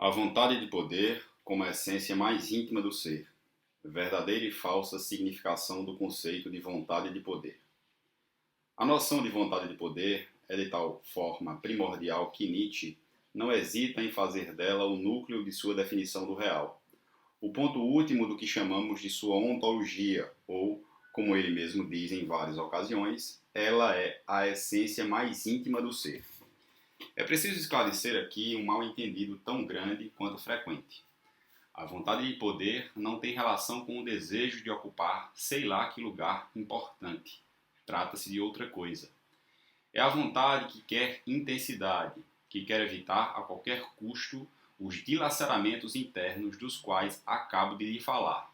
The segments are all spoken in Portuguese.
A vontade de poder como a essência mais íntima do ser, verdadeira e falsa significação do conceito de vontade de poder. A noção de vontade de poder é de tal forma primordial que Nietzsche não hesita em fazer dela o núcleo de sua definição do real, o ponto último do que chamamos de sua ontologia, ou, como ele mesmo diz em várias ocasiões, ela é a essência mais íntima do ser. É preciso esclarecer aqui um mal-entendido tão grande quanto frequente. A vontade de poder não tem relação com o desejo de ocupar sei lá que lugar importante. Trata-se de outra coisa. É a vontade que quer intensidade, que quer evitar a qualquer custo os dilaceramentos internos dos quais acabo de lhe falar,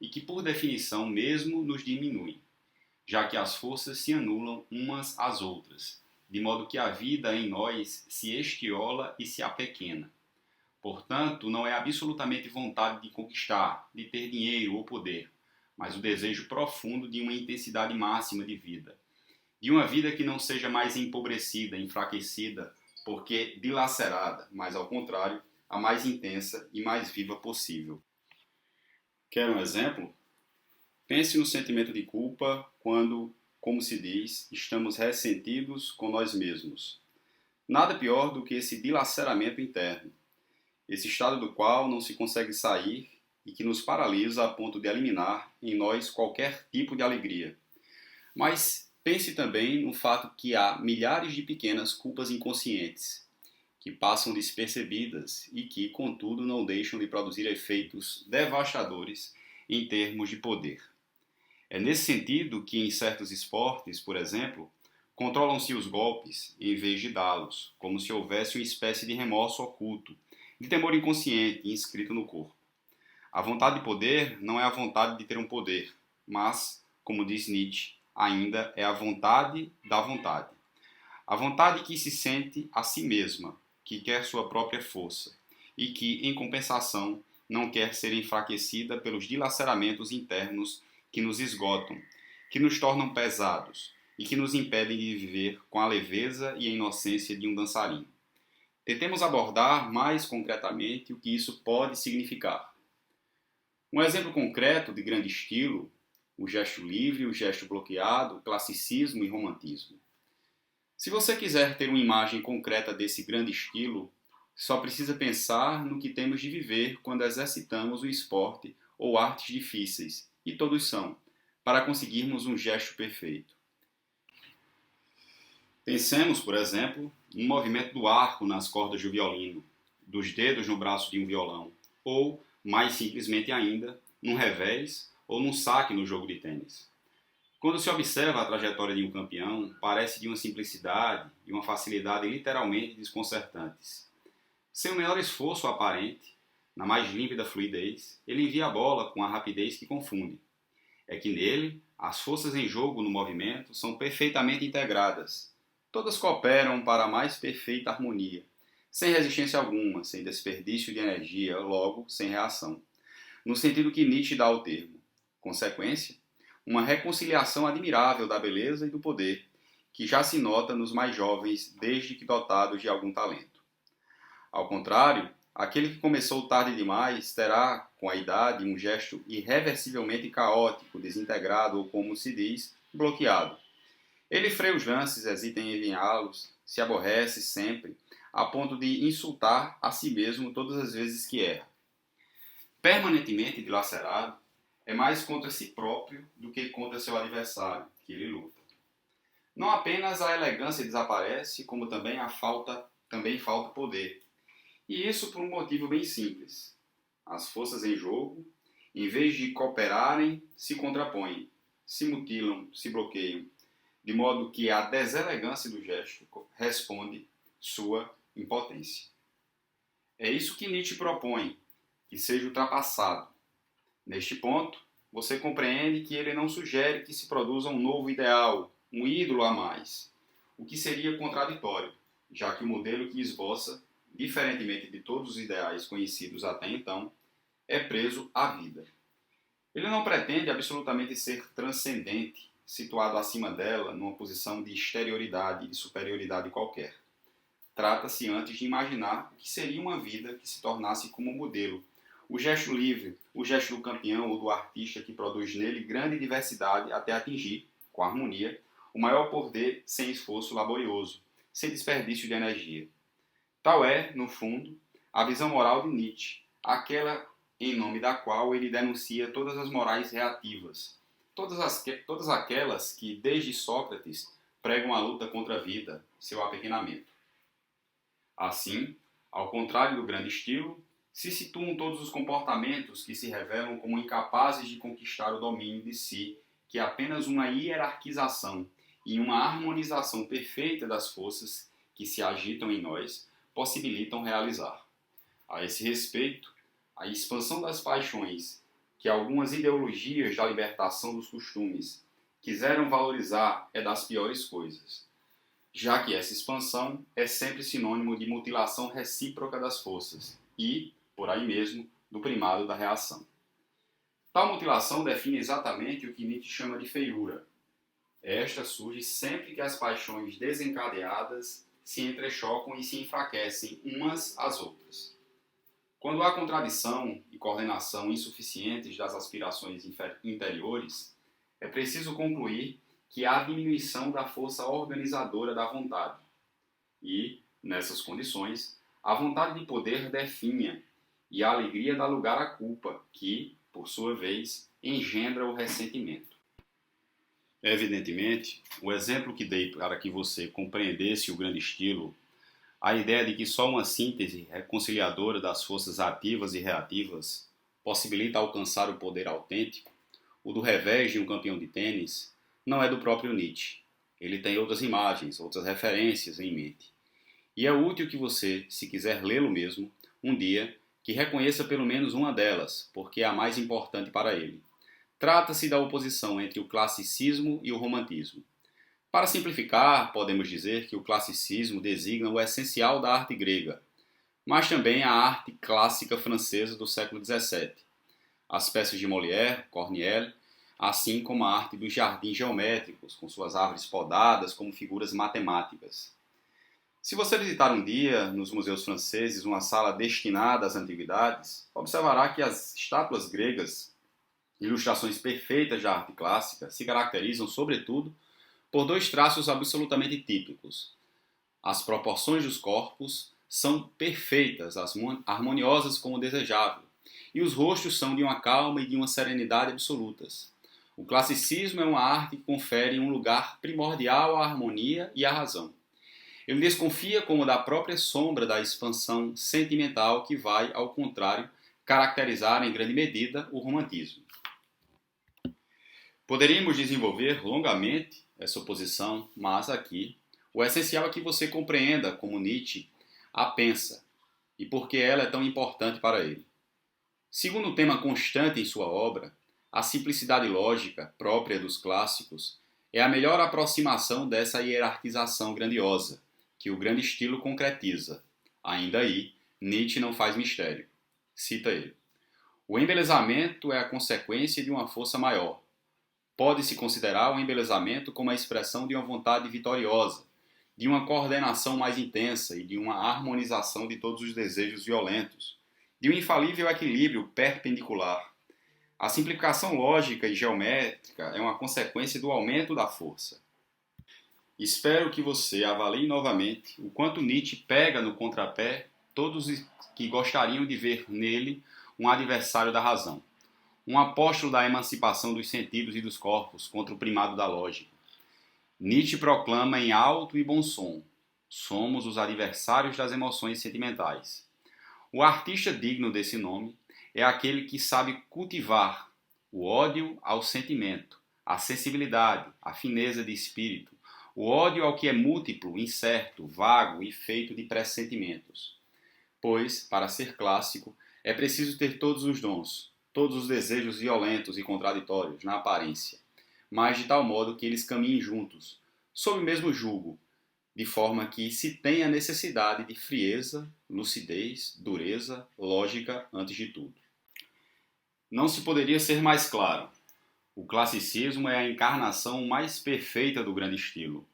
e que por definição mesmo nos diminuem, já que as forças se anulam umas às outras, de modo que a vida em nós se estiola e se apequena. Portanto, não é absolutamente vontade de conquistar, de ter dinheiro ou poder, mas o desejo profundo de uma intensidade máxima de vida, de uma vida que não seja mais empobrecida, enfraquecida, porque dilacerada, mas ao contrário, a mais intensa e mais viva possível. Quer um exemplo? Pense no sentimento de culpa quando, como se diz, estamos ressentidos com nós mesmos. Nada pior do que esse dilaceramento interno, esse estado do qual não se consegue sair e que nos paralisa a ponto de eliminar em nós qualquer tipo de alegria. Mas pense também no fato que há milhares de pequenas culpas inconscientes, que passam despercebidas e que, contudo, não deixam de produzir efeitos devastadores em termos de poder. É nesse sentido que, em certos esportes, por exemplo, controlam-se os golpes em vez de dá-los, como se houvesse uma espécie de remorso oculto, de temor inconsciente inscrito no corpo. A vontade de poder não é a vontade de ter um poder, mas, como diz Nietzsche, ainda é a vontade da vontade. A vontade que se sente a si mesma, que quer sua própria força, e que, em compensação, não quer ser enfraquecida pelos dilaceramentos internos que nos esgotam, que nos tornam pesados e que nos impedem de viver com a leveza e a inocência de um dançarino. Tentemos abordar mais concretamente o que isso pode significar. Um exemplo concreto de grande estilo, o gesto livre, o gesto bloqueado, classicismo e romantismo. Se você quiser ter uma imagem concreta desse grande estilo, só precisa pensar no que temos de viver quando exercitamos o esporte ou artes difíceis, e todos são, para conseguirmos um gesto perfeito. Pensemos, por exemplo, no movimento do arco nas cordas do violino, dos dedos no braço de um violão, ou, mais simplesmente ainda, num revés ou num saque no jogo de tênis. Quando se observa a trajetória de um campeão, parece de uma simplicidade e uma facilidade literalmente desconcertantes. Sem o menor esforço aparente, na mais límpida fluidez, ele envia a bola com a rapidez que confunde. É que nele, as forças em jogo no movimento são perfeitamente integradas. Todas cooperam para a mais perfeita harmonia, sem resistência alguma, sem desperdício de energia, logo, sem reação. No sentido que Nietzsche dá ao termo. Consequência, uma reconciliação admirável da beleza e do poder, que já se nota nos mais jovens desde que dotados de algum talento. Ao contrário, aquele que começou tarde demais terá, com a idade, um gesto irreversivelmente caótico, desintegrado ou, como se diz, bloqueado. Ele freia os lances, hesita em enviá-los, se aborrece sempre, a ponto de insultar a si mesmo todas as vezes que erra. Permanentemente dilacerado, é mais contra si próprio do que contra seu adversário que ele luta. Não apenas a elegância desaparece, como também falta poder. E isso por um motivo bem simples. As forças em jogo, em vez de cooperarem, se contrapõem, se mutilam, se bloqueiam, de modo que a deselegância do gesto responde sua impotência. É isso que Nietzsche propõe, que seja ultrapassado. Neste ponto, você compreende que ele não sugere que se produza um novo ideal, um ídolo a mais, o que seria contraditório, já que o modelo que esboça, diferentemente de todos os ideais conhecidos até então, é preso à vida. Ele não pretende absolutamente ser transcendente, situado acima dela numa posição de exterioridade e de superioridade qualquer. trata-se antes de imaginar o que seria uma vida que se tornasse como modelo. O gesto livre, o gesto do campeão ou do artista que produz nele grande diversidade até atingir, com harmonia, o maior poder sem esforço laborioso, sem desperdício de energia. Tal é, no fundo, a visão moral de Nietzsche, aquela em nome da qual ele denuncia todas as morais reativas, todas aquelas que, desde Sócrates, pregam a luta contra a vida, seu apequenamento. Assim, ao contrário do grande estilo, se situam todos os comportamentos que se revelam como incapazes de conquistar o domínio de si, que apenas uma hierarquização e uma harmonização perfeita das forças que se agitam em nós possibilitam realizar. A esse respeito, a expansão das paixões que algumas ideologias da libertação dos costumes quiseram valorizar é das piores coisas, já que essa expansão é sempre sinônimo de mutilação recíproca das forças e, por aí mesmo, do primado da reação. Tal mutilação define exatamente o que Nietzsche chama de feiura. Esta surge sempre que as paixões desencadeadas se entrechocam e se enfraquecem umas às outras. Quando há contradição e coordenação insuficientes das aspirações interiores, é preciso concluir que há diminuição da força organizadora da vontade. E, nessas condições, a vontade de poder definha e a alegria dá lugar à culpa, que, por sua vez, engendra o ressentimento. Evidentemente, o exemplo que dei para que você compreendesse o grande estilo, a ideia de que só uma síntese reconciliadora das forças ativas e reativas possibilita alcançar o poder autêntico, o do revés de um campeão de tênis, não é do próprio Nietzsche. Ele tem outras imagens, outras referências em mente. E é útil que você, se quiser lê-lo mesmo, um dia, que reconheça pelo menos uma delas, porque é a mais importante para ele. Trata-se da oposição entre o classicismo e o romantismo. Para simplificar, podemos dizer que o classicismo designa o essencial da arte grega, mas também a arte clássica francesa do século XVII, as peças de Molière, Corneille, assim como a arte dos jardins geométricos, com suas árvores podadas como figuras matemáticas. Se você visitar um dia nos museus franceses uma sala destinada às antiguidades, observará que as estátuas gregas, ilustrações perfeitas da arte clássica, se caracterizam, sobretudo, por dois traços absolutamente típicos. As proporções dos corpos são perfeitas, harmoniosas como desejável, e os rostos são de uma calma e de uma serenidade absolutas. O classicismo é uma arte que confere um lugar primordial à harmonia e à razão. Ele desconfia como da própria sombra da expansão sentimental que vai, ao contrário, caracterizar em grande medida o romantismo. Poderíamos desenvolver longamente essa oposição, mas aqui o essencial é que você compreenda como Nietzsche a pensa e por que ela é tão importante para ele. Segundo um tema constante em sua obra, a simplicidade lógica própria dos clássicos é a melhor aproximação dessa hierarquização grandiosa, que o grande estilo concretiza. Ainda aí, Nietzsche não faz mistério. Cita ele. O embelezamento é a consequência de uma força maior. Pode-se considerar o embelezamento como a expressão de uma vontade vitoriosa, de uma coordenação mais intensa e de uma harmonização de todos os desejos violentos, de um infalível equilíbrio perpendicular. A simplificação lógica e geométrica é uma consequência do aumento da força. Espero que você avalie novamente o quanto Nietzsche pega no contrapé todos os que gostariam de ver nele um adversário da razão, um apóstolo da emancipação dos sentidos e dos corpos contra o primado da lógica. Nietzsche proclama em alto e bom som: somos os adversários das emoções sentimentais. O artista digno desse nome é aquele que sabe cultivar o ódio ao sentimento, a sensibilidade, a fineza de espírito, o ódio ao que é múltiplo, incerto, vago e feito de pressentimentos. Pois, para ser clássico, é preciso ter todos os dons, todos os desejos violentos e contraditórios na aparência, mas de tal modo que eles caminhem juntos, sob o mesmo jugo, de forma que se tenha necessidade de frieza, lucidez, dureza, lógica antes de tudo. Não se poderia ser mais claro. O classicismo é a encarnação mais perfeita do grande estilo.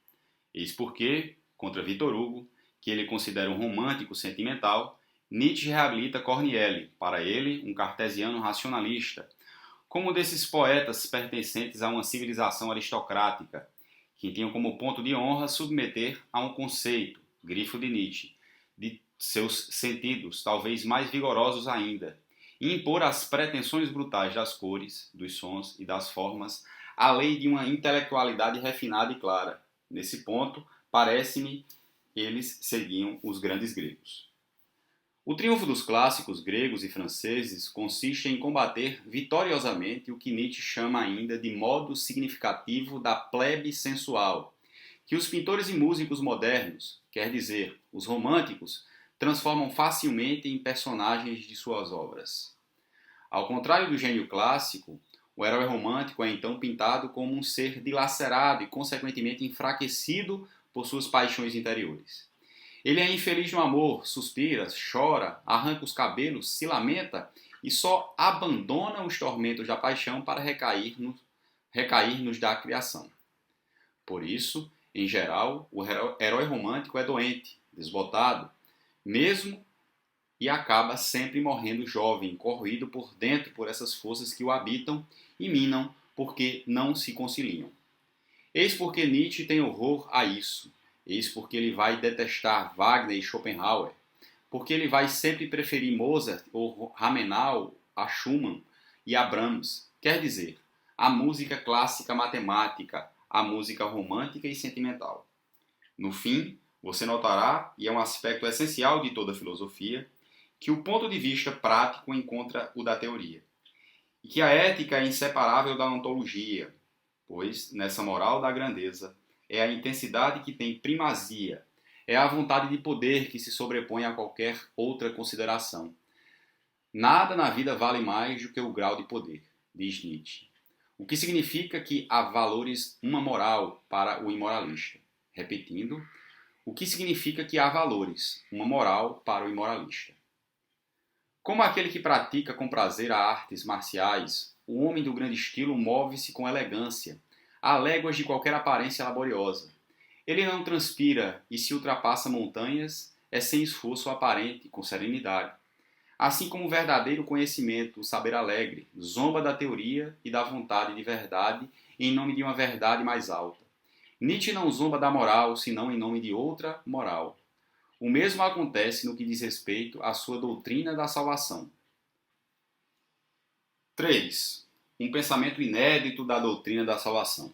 Eis porque, contra Victor Hugo, que ele considera um romântico sentimental, Nietzsche reabilita Corneille, para ele um cartesiano racionalista, como um desses poetas pertencentes a uma civilização aristocrática, que tinham como ponto de honra submeter a um conceito, grifo de Nietzsche, de seus sentidos, talvez mais vigorosos ainda, e impor às pretensões brutais das cores, dos sons e das formas a lei de uma intelectualidade refinada e clara. Nesse ponto, parece-me, eles seguiam os grandes gregos. O triunfo dos clássicos gregos e franceses consiste em combater vitoriosamente o que Nietzsche chama ainda de modo significativo da plebe sensual, que os pintores e músicos modernos, quer dizer, os românticos, transformam facilmente em personagens de suas obras. Ao contrário do gênio clássico, o herói romântico é então pintado como um ser dilacerado e consequentemente enfraquecido por suas paixões interiores. Ele é infeliz no amor, suspira, chora, arranca os cabelos, se lamenta e só abandona os tormentos da paixão para recair-nos da criação. Por isso, em geral, o herói romântico é doente, desbotado, mesmo e acaba sempre morrendo jovem, corroído por dentro por essas forças que o habitam e minam porque não se conciliam. Eis porque Nietzsche tem horror a isso. Eis porque ele vai detestar Wagner e Schopenhauer. Porque ele vai sempre preferir Mozart ou Ramenal a Schumann e a Brahms. Quer dizer, a música clássica matemática, a música romântica e sentimental. No fim, você notará, e é um aspecto essencial de toda filosofia, que o ponto de vista prático encontra o da teoria. E que a ética é inseparável da ontologia, pois, nessa moral da grandeza, é a intensidade que tem primazia, é a vontade de poder que se sobrepõe a qualquer outra consideração. Nada na vida vale mais do que o grau de poder, diz Nietzsche. O que significa que há valores, uma moral para o imoralista. Repetindo, o que significa que há valores, uma moral para o imoralista. Como aquele que pratica com prazer as artes marciais, o homem do grande estilo move-se com elegância, a léguas de qualquer aparência laboriosa. Ele não transpira e se ultrapassa montanhas, é sem esforço aparente, com serenidade. Assim como o verdadeiro conhecimento, o saber alegre, zomba da teoria e da vontade de verdade em nome de uma verdade mais alta. Nietzsche não zomba da moral, senão em nome de outra moral. O mesmo acontece no que diz respeito à sua doutrina da salvação. 3. Um pensamento inédito da doutrina da salvação.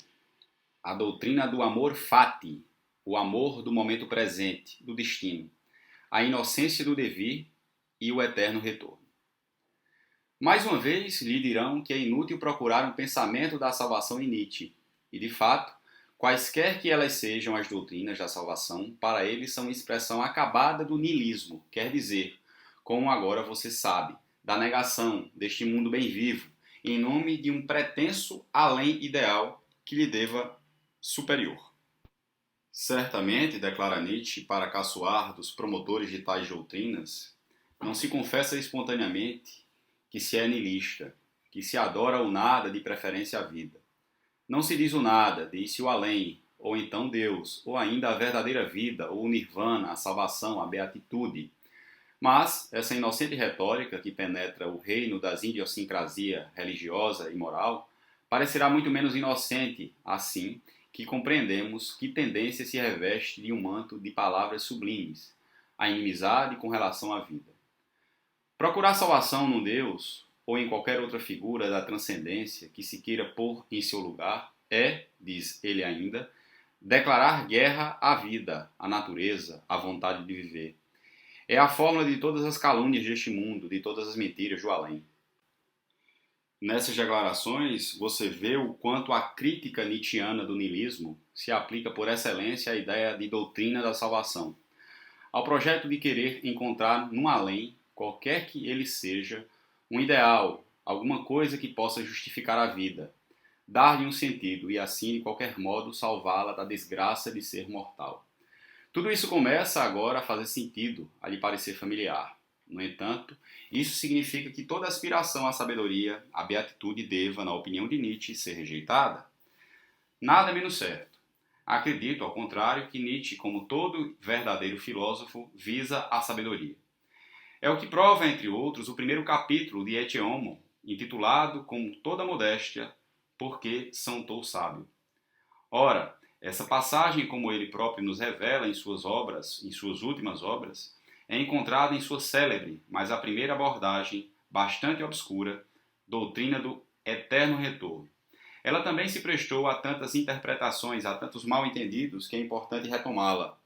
A doutrina do amor fati, o amor do momento presente, do destino, a inocência do devir e o eterno retorno. Mais uma vez lhe dirão que é inútil procurar um pensamento da salvação em Nietzsche, e de fato, quaisquer que elas sejam as doutrinas da salvação, para ele são expressão acabada do niilismo, quer dizer, como agora você sabe, da negação deste mundo bem vivo, em nome de um pretenso além ideal que lhe deva superior. Certamente, declara Nietzsche, para caçoar dos promotores de tais doutrinas, não se confessa espontaneamente que se é niilista, que se adora o nada de preferência à vida. Não se diz o nada, diz-se o além, ou então Deus, ou ainda a verdadeira vida, ou o nirvana, a salvação, a beatitude. Mas essa inocente retórica que penetra o reino das idiosincrasia religiosa e moral parecerá muito menos inocente, assim que compreendemos que tendência se reveste de um manto de palavras sublimes, a inimizade com relação à vida. Procurar salvação num Deus, ou em qualquer outra figura da transcendência que se queira pôr em seu lugar, é, diz ele ainda, declarar guerra à vida, à natureza, à vontade de viver. É a fórmula de todas as calúnias deste mundo, de todas as mentiras do além. Nessas declarações, você vê o quanto a crítica nietzschiana do niilismo se aplica por excelência à ideia de doutrina da salvação, ao projeto de querer encontrar no além, qualquer que ele seja, um ideal, alguma coisa que possa justificar a vida, dar-lhe um sentido e assim, de qualquer modo, salvá-la da desgraça de ser mortal. Tudo isso começa agora a fazer sentido, a lhe parecer familiar. No entanto, isso significa que toda aspiração à sabedoria, à beatitude deva, na opinião de Nietzsche, ser rejeitada? Nada menos certo. Acredito, ao contrário, que Nietzsche, como todo verdadeiro filósofo, visa a sabedoria. É o que prova, entre outros, o primeiro capítulo de Ecce Homo, intitulado, com toda modéstia, Porque São Sábio. Ora, essa passagem, como ele próprio nos revela em suas obras, em suas últimas obras, é encontrada em sua célebre, mas à primeira abordagem, bastante obscura, Doutrina do Eterno Retorno. Ela também se prestou a tantas interpretações, a tantos mal-entendidos, que é importante retomá-la,